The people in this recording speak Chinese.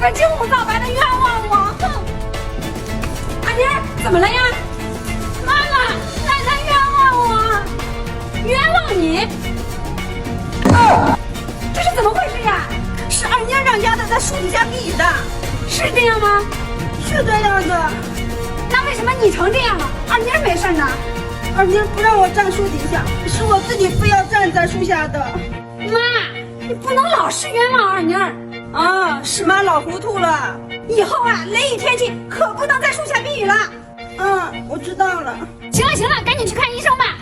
个金屋造白的冤枉我！哼！阿妮儿，怎么了呀？妈妈，奶奶冤枉我，冤枉你！这是怎么回事呀？是二妮让丫头在树底下避雨的，是这样吗？是这样的。那为什么你成这样了，二妮儿没事呢？二妮不让我站树底下，是我自己非要站在树下的。妈，你不能老是冤枉二妮儿啊！是妈老糊涂了，以后啊，雷雨天气可不能在树下避雨了。我知道了。行了，赶紧去看医生吧。